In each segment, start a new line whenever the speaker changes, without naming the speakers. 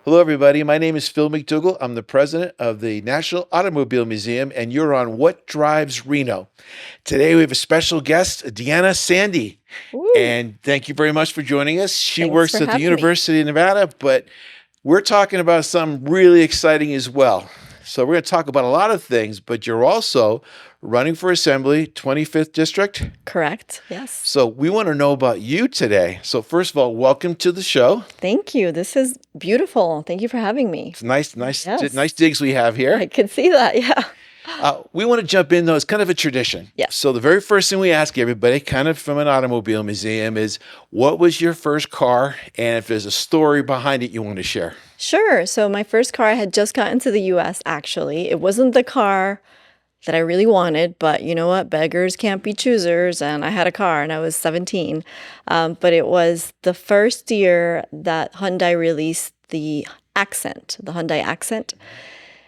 Hello, everybody. My name is Phil MacDougall. I'm the president of the National Automobile Museum, and you're on What Drives Reno. Today, we have a special guest, Diana Sande.
Woo!
And thank you very much for joining us. She
Thanks
works
for
at the
having me.
University of Nevada, but we're talking about something really exciting as well. So, we're going to talk about a lot of things, but you're also running for Assembly, 25th District.
Correct. Yes.
So, we want to know about you today. So, first of all, welcome to the show.
Thank you. This is beautiful. Thank you for having me.
It's nice
Yes.
digs we have here.
I could see that. Yeah.
We want to jump in, though. It's kind of a tradition.
Yes.
So, the very first thing we ask everybody, kind of from an automobile museum, is what was your first car? And if there's a story behind it you want to share.
Sure. So my first car, I had just gotten to the US actually. It wasn't the car that I really wanted, but you know what? Beggars can't be choosers. And I had a car and I was 17. But it was the first year that Hyundai released the Hyundai Accent.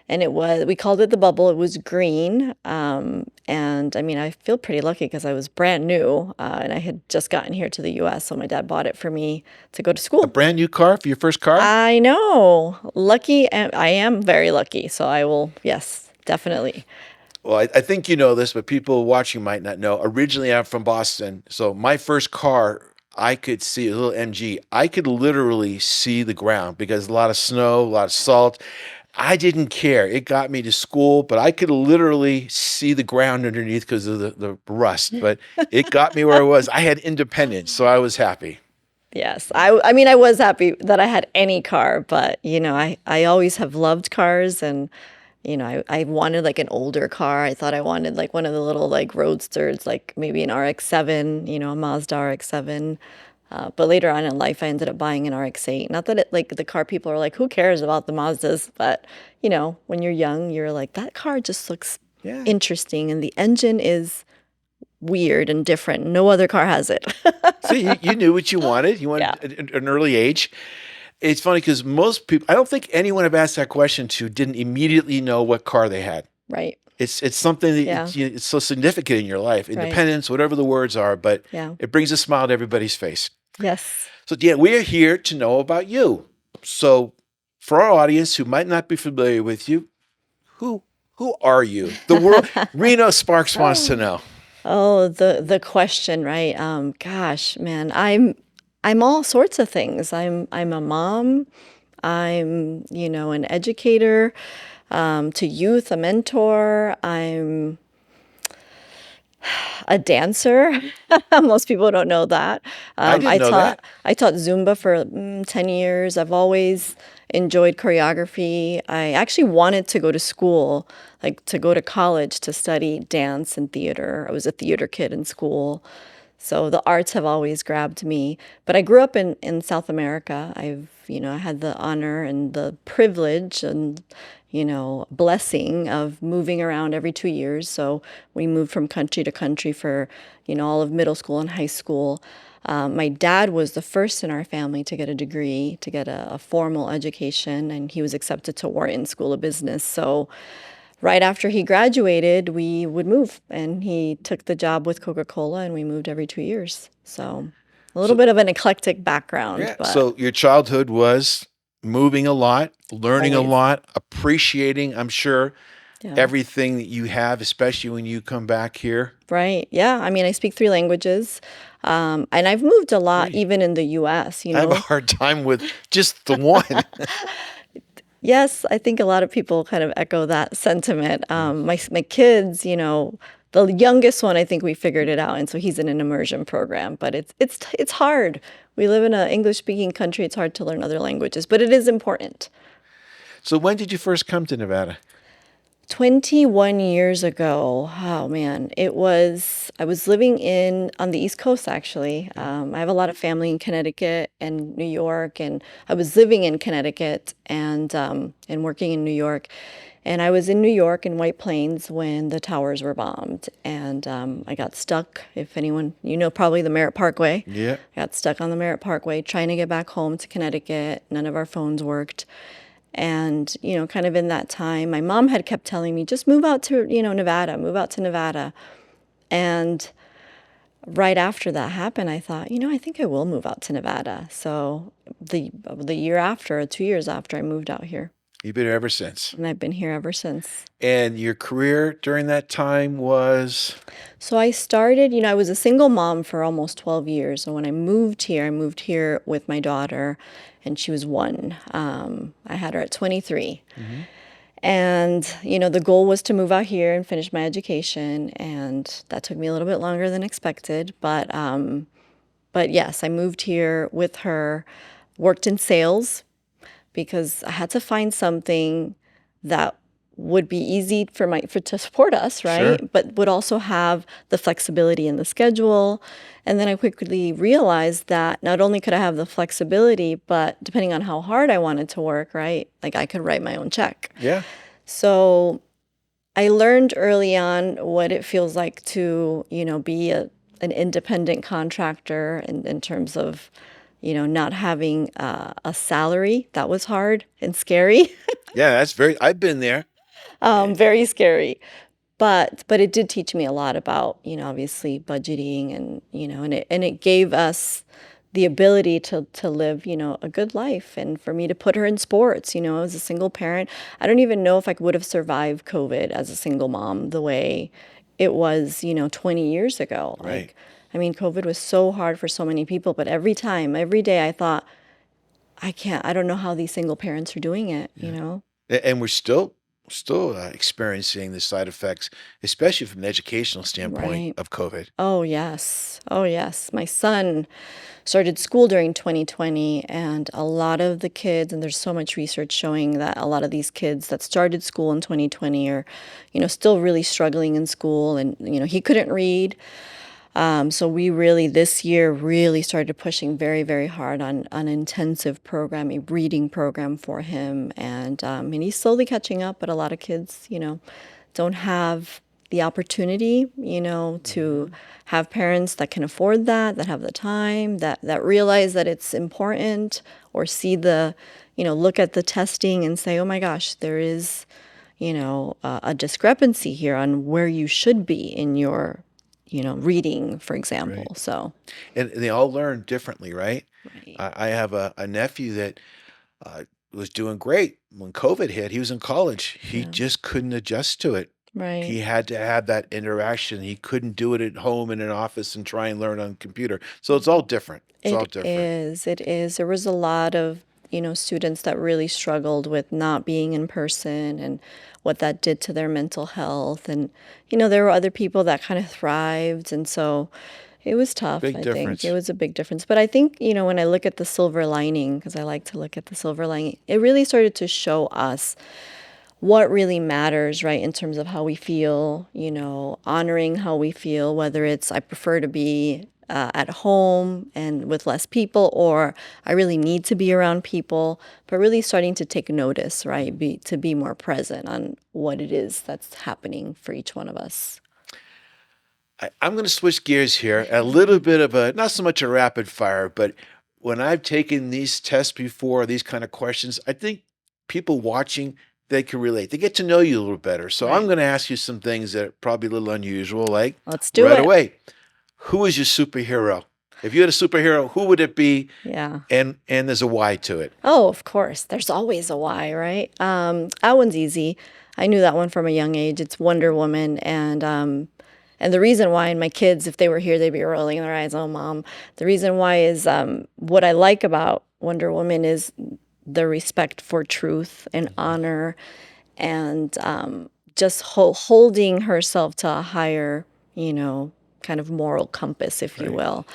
And we called it the Bubble. It was green. And I mean, I feel pretty lucky because I was brand new and I had just gotten here to the US. So my dad bought it for me to go to
A
school.
brand new car for your first car?
I know. Lucky, and I am very lucky. So I will, yes, definitely.
Well, I think you know this, but people watching might not know. Originally, I'm from Boston. So, my first car, I could see a little MG. I could literally see the ground because a lot of snow, a lot of salt. I didn't care. It got me to school, but I could literally see the ground underneath because of the rust. But it got me where I was. I had independence, so I was happy.
Yes. I mean, I was happy that I had any car, but I always have loved cars and I wanted like an older car. I thought I wanted like one of the little like roadsters, like maybe an RX-7, a Mazda RX-7. But later on in life, I ended up buying an RX-8. Not that like the car people are like, who cares about the Mazdas? But, when you're young, you're like, that car just looks
Yeah.
interesting and the engine is weird and different. No other car has it.
See, you knew what you wanted. You
Yeah,
wanted an early age. It's funny because most people, I don't think anyone I've asked that question to didn't immediately know what car they had.
right.
It's something that
Yeah,
it's so significant in your life,
right.
independence, whatever the words are, but
Yeah.
it brings a smile to everybody's face.
Yes.
So, yeah, we are here to know about you. So, for our audience who might not be familiar with you, who who are you? The world, Reno Sparks wants to know.
Oh, the question, right? Gosh, man, I'm all sorts of things. I'm a mom. I'm, an educator, to youth, a mentor. I'm a dancer. Most people don't know that.
I
I
didn't know
taught
that.
I taught Zumba for 10 years. I've always enjoyed choreography. I actually wanted to go to school, like to go to college to study dance and theater. I was a theater kid in school. So the arts have always grabbed me. But I grew up in South America. I had the honor and the privilege and, blessing of moving around every 2 years. So we moved from country to country for, all of middle school and high school. My dad was the first in our family to get a degree, to get a formal education, and he was accepted to Wharton School of Business. So right after he graduated, we would move, and he took the job with Coca-Cola, and we moved every 2 years. So a little
So,
bit of an eclectic background,
yeah.
but
So, your childhood was moving a lot, learning a
always,
lot, appreciating, I'm sure,
yeah.
everything that you have, especially when you come back here.
Right. Yeah. I mean, I speak three languages, and I've moved a lot,
Three.
even in the U.S.,
I have a hard time with just the one.
Yes, I think a lot of people kind of echo that sentiment. My kids, the youngest one, I think we figured it out, and so he's in an immersion program. But it's hard. We live in an English speaking country. It's hard to learn other languages, but it is important.
So when did you first come to Nevada?
21 years ago, oh man, I was living on the East Coast actually. I have a lot of family in Connecticut and New York, and I was living in Connecticut and working in New York. And I was in New York in White Plains when the towers were bombed, and I got stuck. If anyone, probably the Merritt Parkway.
Yeah.
I got stuck on the Merritt Parkway trying to get back home to Connecticut. None of our phones worked. And, kind of in that time, my mom had kept telling me, just move out to, Nevada, move out to Nevada. And right after that happened, I thought, I think I will move out to Nevada. So the year after, 2 years after, I moved out here,
You've been here ever since.
and I've been here ever since.
And your career during that time was?
So I started, I was a single mom for almost 12 years. So when I moved here with my daughter, and she was 1. I had her at 23.
Hmm.
And, the goal was to move out here and finish my education. And that took me a little bit longer than expected. But yes, I moved here with her, worked in sales because I had to find something that would be easy to support us,
Sure.
right? But would also have the flexibility in the schedule. And then I quickly realized that not only could I have the flexibility, but depending on how hard I wanted to work, right? Like I could write my own check.
Yeah.
So I learned early on what it feels like to, be an independent contractor in terms of, not having a salary. That was hard and scary,
Yeah, I've been there.
very scary. But it did teach me a lot about, obviously budgeting and, and it gave us the ability to live, a good life and for me to put her in sports, as a single parent. I don't even know if I would have survived COVID as a single mom the way it was, 20 years ago.
Right.
I mean, COVID was so hard for so many people, but every day I thought, I don't know how these single parents are doing it,
Yeah. And we're still experiencing the side effects, especially from an educational standpoint
Right.
of COVID.
Oh, yes. Oh, yes. My son started school during 2020, and a lot of the kids, and there's so much research showing that a lot of these kids that started school in 2020 are, still really struggling in school, and, he couldn't read. So we really, this year, really started pushing very, very hard on an intensive program, a reading program for him. And he's slowly catching up, but a lot of kids, don't have the opportunity, to
Hmm.
have parents that can afford that have the time, that realize that it's important, or see look at the testing and say, oh my gosh, there is, a discrepancy here on where you should be in your, reading, for
Right.
example. So,
And they all learn differently, right?
right,
I have a nephew that uh, was doing great when COVID hit. He was in college. He
yeah,
just couldn't adjust to it.
right.
He had to have that interaction. He couldn't do it at home in an office and try and learn on computer. So it's all different. It's all
It
different.
is. It is. There was a lot of, students that really struggled with not being in person and what that did to their mental health. And, there were other people that kind of thrived. And so it was tough,
Big
I think. It
difference.
was a big difference. But I think, when I look at the silver lining, because I like to look at the silver lining, it really started to show us what really matters, right, in terms of how we feel, honoring how we feel, whether it's I prefer to be at home and with less people, or I really need to be around people, but really starting to take notice, right, to be more present on what it is that's happening for each one of us.
I'm going to switch gears here. A little bit of a, not so much a rapid fire, but when I've taken these tests before, these kind of questions, I think people watching, they can relate. They get to know you a little better. So I'm
Right.
going to ask you some things that are probably a little unusual, like
Let's do
right
it.
away, who is your superhero? If you had a superhero, who would it be?
Yeah.
And there's a why to it.
Oh, of course. There's always a why, right? That one's easy. I knew that one from a young age. It's Wonder Woman, and the reason why, and my kids, if they were here, they'd be rolling their eyes. Oh, mom. The reason why is what I like about Wonder Woman is the respect for truth and
Mhm.
honor, and just holding herself to a higher, kind of moral compass, if you
Right.
will.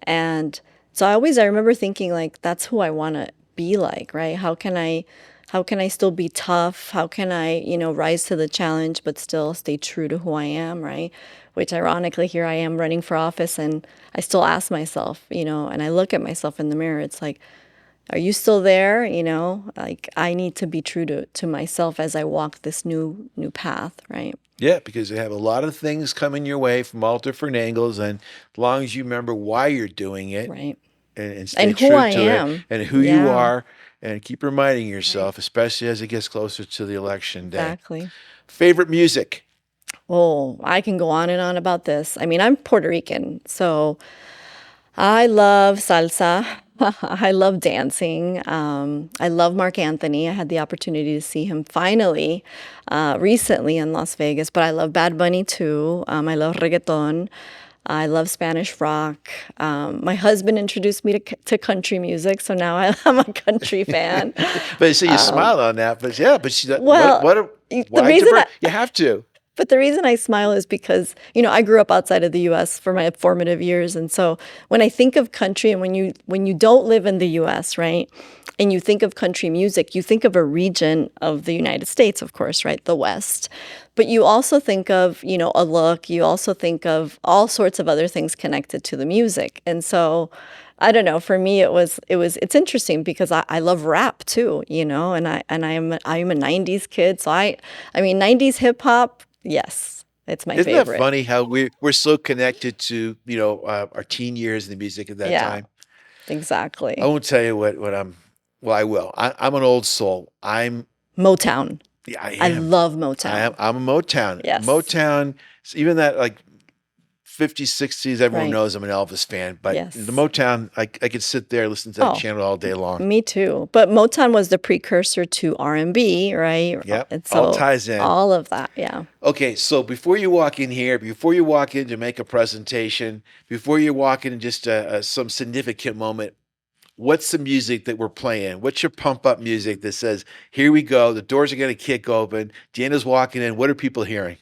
And so I remember thinking like that's who I want to be like, right? How can I still be tough? How can I, rise to the challenge but still stay true to who I am, right? Which ironically here I am running for office and I still ask myself, and I look at myself in the mirror, it's like, are you still there? Like I need to be true to myself as I walk this new path, right?
Yeah, because they have a lot of things coming your way from all different angles. And as long as you remember why you're doing it,
Right.
and stay
And who
true
I
to it
am.
and who you
Yeah.
are and keep reminding
Right.
yourself, especially as it gets closer to the election day.
Exactly.
Favorite music?
Oh, I can go on and on about this. I mean, I'm Puerto Rican, so I love salsa. I love dancing. I love Mark Anthony. I had the opportunity to see him finally recently in Las Vegas, but I love Bad Bunny too. I love reggaeton. I love Spanish rock. My husband introduced me to country music, so now I'm a country fan.
But so you smile on that, but yeah, but
Well, the
why
reason
divert?
I,
You have to.
But the reason I smile is because, I grew up outside of the US for my formative years. And so when I think of country and when you don't live in the US, right? And you think of country music, you think of a region of the United States, of course, right? The West. But you also think of, a look, you also think of all sorts of other things connected to the music. And so I don't know, for me it's interesting because I love rap too, and I'm a 90s kid. So I mean 90s hip hop. Yes, it's my
Isn't that
favorite.
funny how we're so connected to our teen years and the music at that
Yeah,
time? I
exactly.
won't tell you what I'm. Well, I will. I'm an old soul.
Motown.
Yeah, I
I
am.
love Motown.
I'm a Motown.
Yes.
Motown. Even that like 50s, 60s. Everyone
Right.
knows I'm an Elvis fan, but the
Yes.
Motown, I could sit there listen to that
Oh,
channel all day long.
me too. But Motown was the precursor to R&B, right?
Yep,
And
all
so
ties in.
all of that, yeah.
Okay, so before you walk in here, before you walk in to make a presentation, before you walk in just some significant moment, what's the music that we're playing? What's your pump up music that says, here we go, the doors are going to kick open, Deanna's walking in, what are people hearing?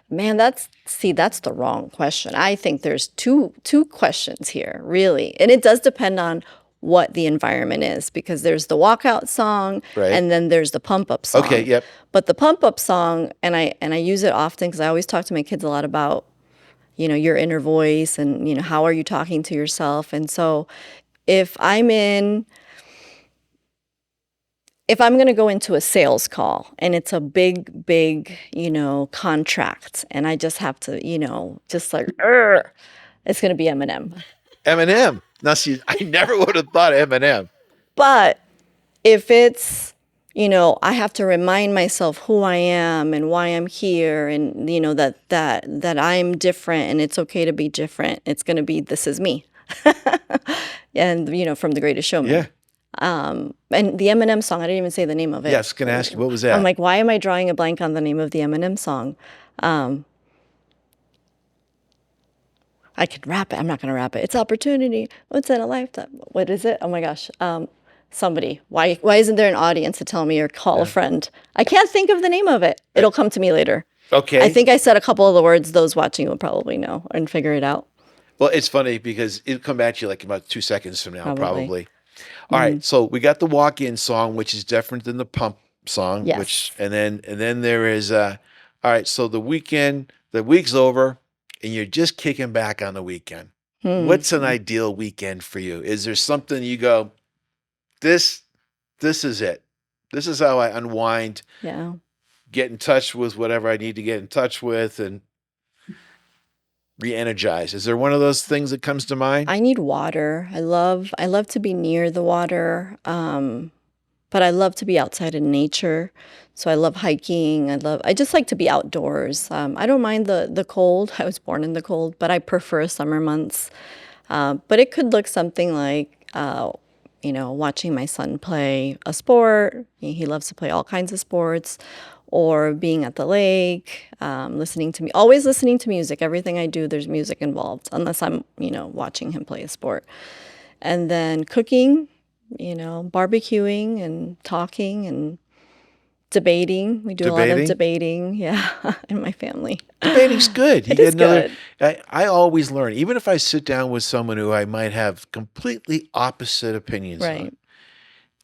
Man, that's the wrong question. I think there's two questions here, really. And it does depend on what the environment is because there's the walkout song
Right?
and then there's the pump up
Okay,
song.
yep.
But the pump up song, and I use it often because I always talk to my kids a lot about, your inner voice and, how are you talking to yourself? And so if I'm in if I'm going to go into a sales call and it's a big, big, contract, and I just have to, just like, "Urgh," it's going to be Eminem.
Eminem. Now, see, I never would have thought Eminem.
But if it's, I have to remind myself who I am and why I'm here, and that I'm different, and it's okay to be different. It's going to be "This Is Me," and from The Greatest
Yeah.
Showman. And the Eminem song, I didn't even say the name of it.
Yes, can I ask you, what was
I'm
that?
like, why am I drawing a blank on the name of the Eminem song? I could rap it. I'm not going to rap it. It's opportunity. What's in a lifetime? What is it? Oh my gosh. Somebody. Why isn't there an audience to tell me or call a
Yeah.
friend? I can't think of the name of it. It'll come to me later. I
Okay.
think I said a couple of the words those watching will probably know and figure it out.
Well, it's funny because it'll come back to you like about 2 seconds from now,
Probably.
probably. All right, so we got the walk-in song, which is different than the pump song,
Yes.
and then there is all right, so the week's over, and you're just kicking back on the weekend. What's an
Hmm.
ideal weekend for you? Is there something you go, this this is it. This is how I unwind,
Yeah.
get in touch with whatever I need to get in touch with, and re-energize. Is there one of those things that comes to mind?
I need water. I love to be near the water. But I love to be outside in nature. So I love hiking. I just like to be outdoors. I don't mind the cold. I was born in the cold, but I prefer summer months. But it could look something like, watching my son play a sport. He loves to play all kinds of sports, or being at the lake, always listening to music. Everything I do, there's music involved, unless I'm, watching him play a sport. And then cooking, barbecuing and talking and debating. We do a lot of
Debating?
debating, yeah, in my family.
Debating's good. You
It
get
is
another.
good.
I always learn, even if I sit down with someone who I might have completely opposite opinions on.
Right,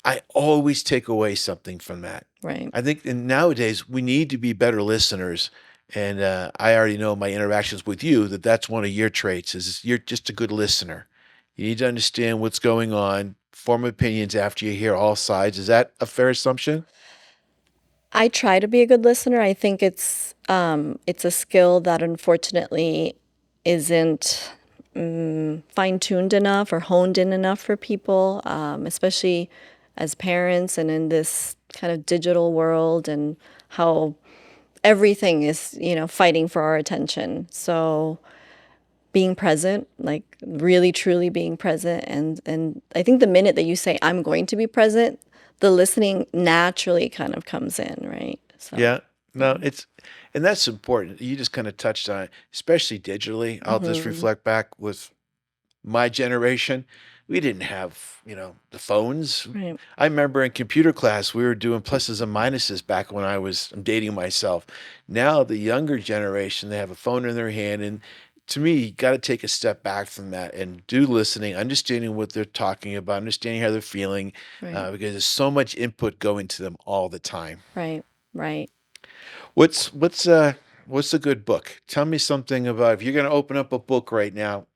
I always take away something from that.
right.
I think and nowadays we need to be better listeners. And I already know my interactions with you that that's one of your traits is you're just a good listener. You need to understand what's going on, form opinions after you hear all sides. Is that a fair assumption?
I try to be a good listener. I think it's a skill that unfortunately isn't fine-tuned enough or honed in enough for people, especially as parents and in this kind of digital world and how everything is, fighting for our attention. So being present, like really truly being present, and I think the minute that you say I'm going to be present, the listening naturally kind of comes in, right? So,
Yeah. No, and that's important. You just kind of touched on it, especially digitally. I'll just
hmm
reflect back with my generation. We didn't have, the phones.
right,
I remember in computer class, we were doing pluses and minuses back when I'm dating myself. Now, the younger generation, they have a phone in their hand. And to me, you got to take a step back from that and do listening, understanding what they're talking about, understanding how they're feeling,
right,
because there's so much input going to them all the time.
right, right.
What's a good book? Tell me something about if you're going to open up a book right now.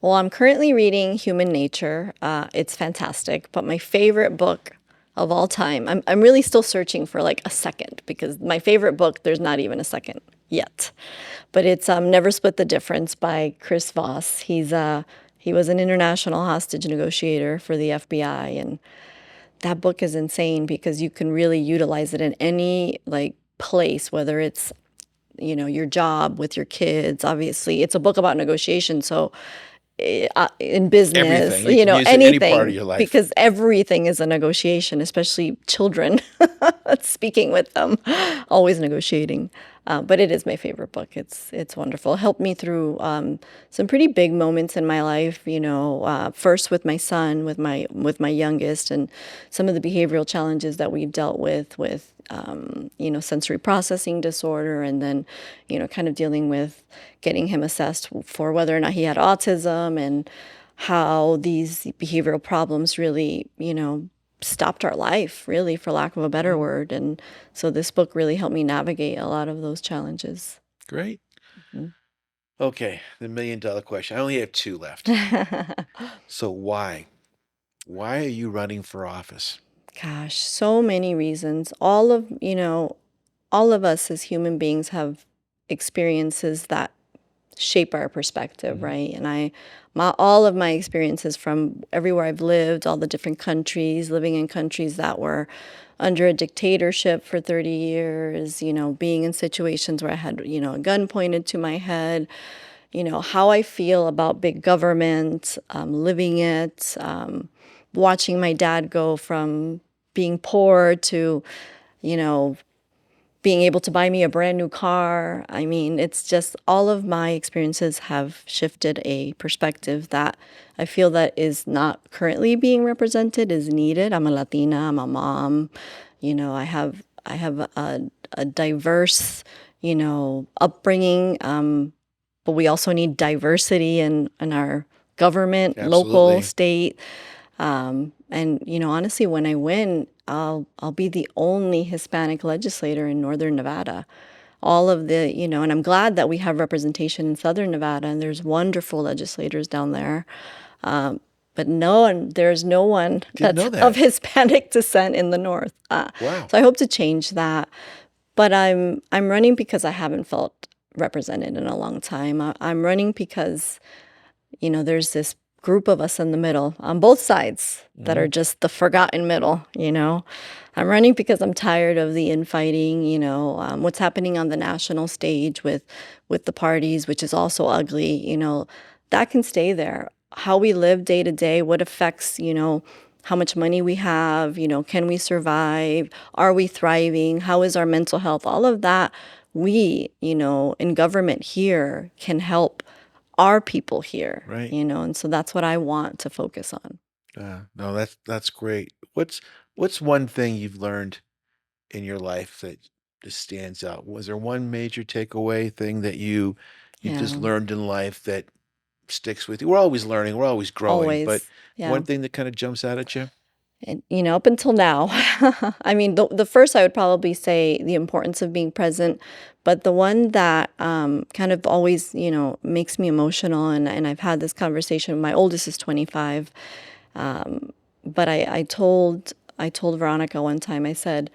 Well, I'm currently reading Human Nature. It's fantastic, but my favorite book of all time, I'm really still searching for like a second because my favorite book, there's not even a second yet. But it's Never Split the Difference by Chris Voss. He was an international hostage negotiator for the FBI, and that book is insane because you can really utilize it in any like place, whether it's your job with your kids. Obviously, it's a book about negotiation, so in business,
Everything. You can use it any part of
anything,
your life.
because everything is a negotiation, especially children. Speaking with them, always negotiating. But it is my favorite book. It's wonderful. It helped me through some pretty big moments in my life. First with my son, with my youngest, and some of the behavioral challenges that we've dealt with sensory processing disorder, and then kind of dealing with getting him assessed for whether or not he had autism, and how these behavioral problems really stopped our life, really, for lack of a better
Mm,
word. And so this book really helped me navigate a lot of those challenges.
great.
Mhm.
Okay, the $1 million question. I only have two left. So why? Why are you running for office?
Gosh, so many reasons. All of us as human beings have experiences that shape our perspective,
Mhm.
right? And all of my experiences from everywhere I've lived, all the different countries, living in countries that were under a dictatorship for 30 years, being in situations where I had, a gun pointed to my head, how I feel about big government, living it, watching my dad go from being poor to, you know, being able to buy me a brand new car. I mean, it's just all of my experiences have shifted a perspective that I feel that is not currently being represented, is needed. I'm a Latina, I'm a mom. I have a diverse, upbringing, but we also need diversity in our government, local,
Absolutely.
state. And honestly, when I win, I'll be the only Hispanic legislator in Northern Nevada. All of and I'm glad that we have representation in Southern Nevada, and there's wonderful legislators down there. But there's no one
Didn't
that's
know
of
that.
Hispanic descent in the North.
Wow.
So I hope to change that. But I'm running because I haven't felt represented in a long time. I'm running because there's this group of us in the middle on both sides that are
Mhm.
just the forgotten middle. I'm running because I'm tired of the infighting, what's happening on the national stage with the parties, which is also ugly, that can stay there. How we live day to day, what affects, how much money we have, can we survive? Are we thriving? How is our mental health? All of that we, in government here can help our people here,
Right.
and so that's what I want to focus on.
No, that's great. What's one thing you've learned in your life that just stands out? Was there one major takeaway thing that you just
Yeah,
learned in life that sticks with you? We're always learning, we're always growing, but
always. Yeah.
one thing that kind of jumps out at you?
And, up until now, I mean, the first I would probably say the importance of being present, but the one that kind of always, makes me emotional, and I've had this conversation. My oldest is 25, but I told Veronica one time. I said,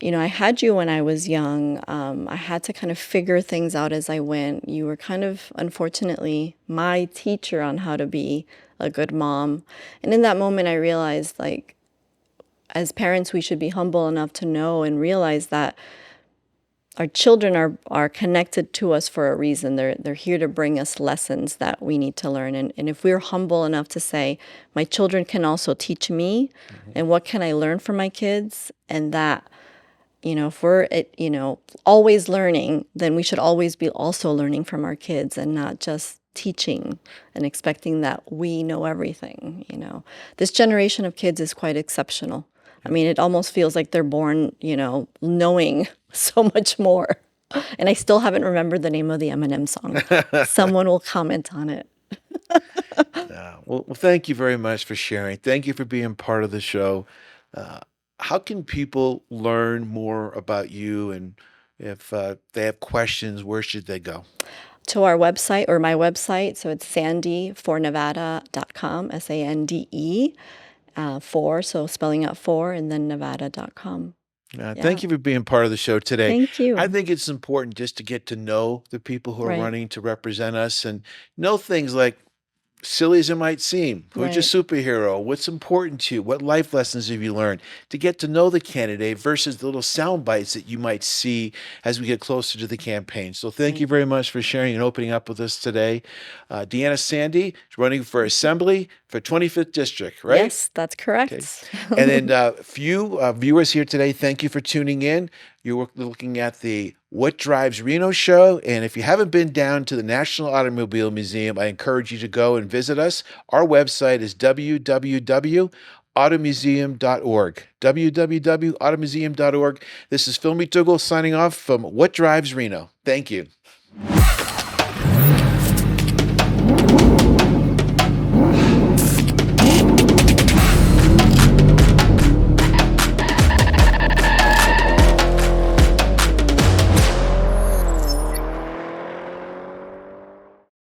I had you when I was young. I had to kind of figure things out as I went. You were kind of, unfortunately, my teacher on how to be a good mom. And in that moment, I realized, like, as parents, we should be humble enough to know and realize that our children are connected to us for a reason. They're here to bring us lessons that we need to learn. And if we're humble enough to say, my children can also teach me,
Mhm.
and what can I learn from my kids? And that, if we're, always learning, then we should always be also learning from our kids and not just teaching and expecting that we know everything. This generation of kids is quite exceptional. I
Yeah.
mean, it almost feels like they're born, knowing so much more. And I still haven't remembered the name of the Eminem song. Someone will comment on it.
Yeah. Well, thank you very much for sharing. Thank you for being part of the show. Uh, how can people learn more about you? And if they have questions, where should they go?
To our website or my website. So it's sandefornevada.com, Sande, so spelling out for, and then nevada.com.
Thank
Yeah.
you for being part of the show today.
Thank
I
you.
think it's important just to get to know the people who are
Right.
running to represent us and know things like, silly as it might seem, who's your
Right.
superhero? What's important to you? What life lessons have you learned? To get to know the candidate versus the little sound bites that you might see as we get closer to the campaign. So thank you
Right.
very much for sharing and opening up with us today. Deanna Sande is running for Assembly for 25th District, right?
Yes, that's
Okay.
correct.
And then few viewers here today, thank you for tuning in. You're looking at the What Drives Reno show. And if you haven't been down to the National Automobile Museum, I encourage you to go and visit us. Our website is www.automuseum.org. www.automuseum.org. This is Phil MacDougall signing off from What Drives Reno. Thank you.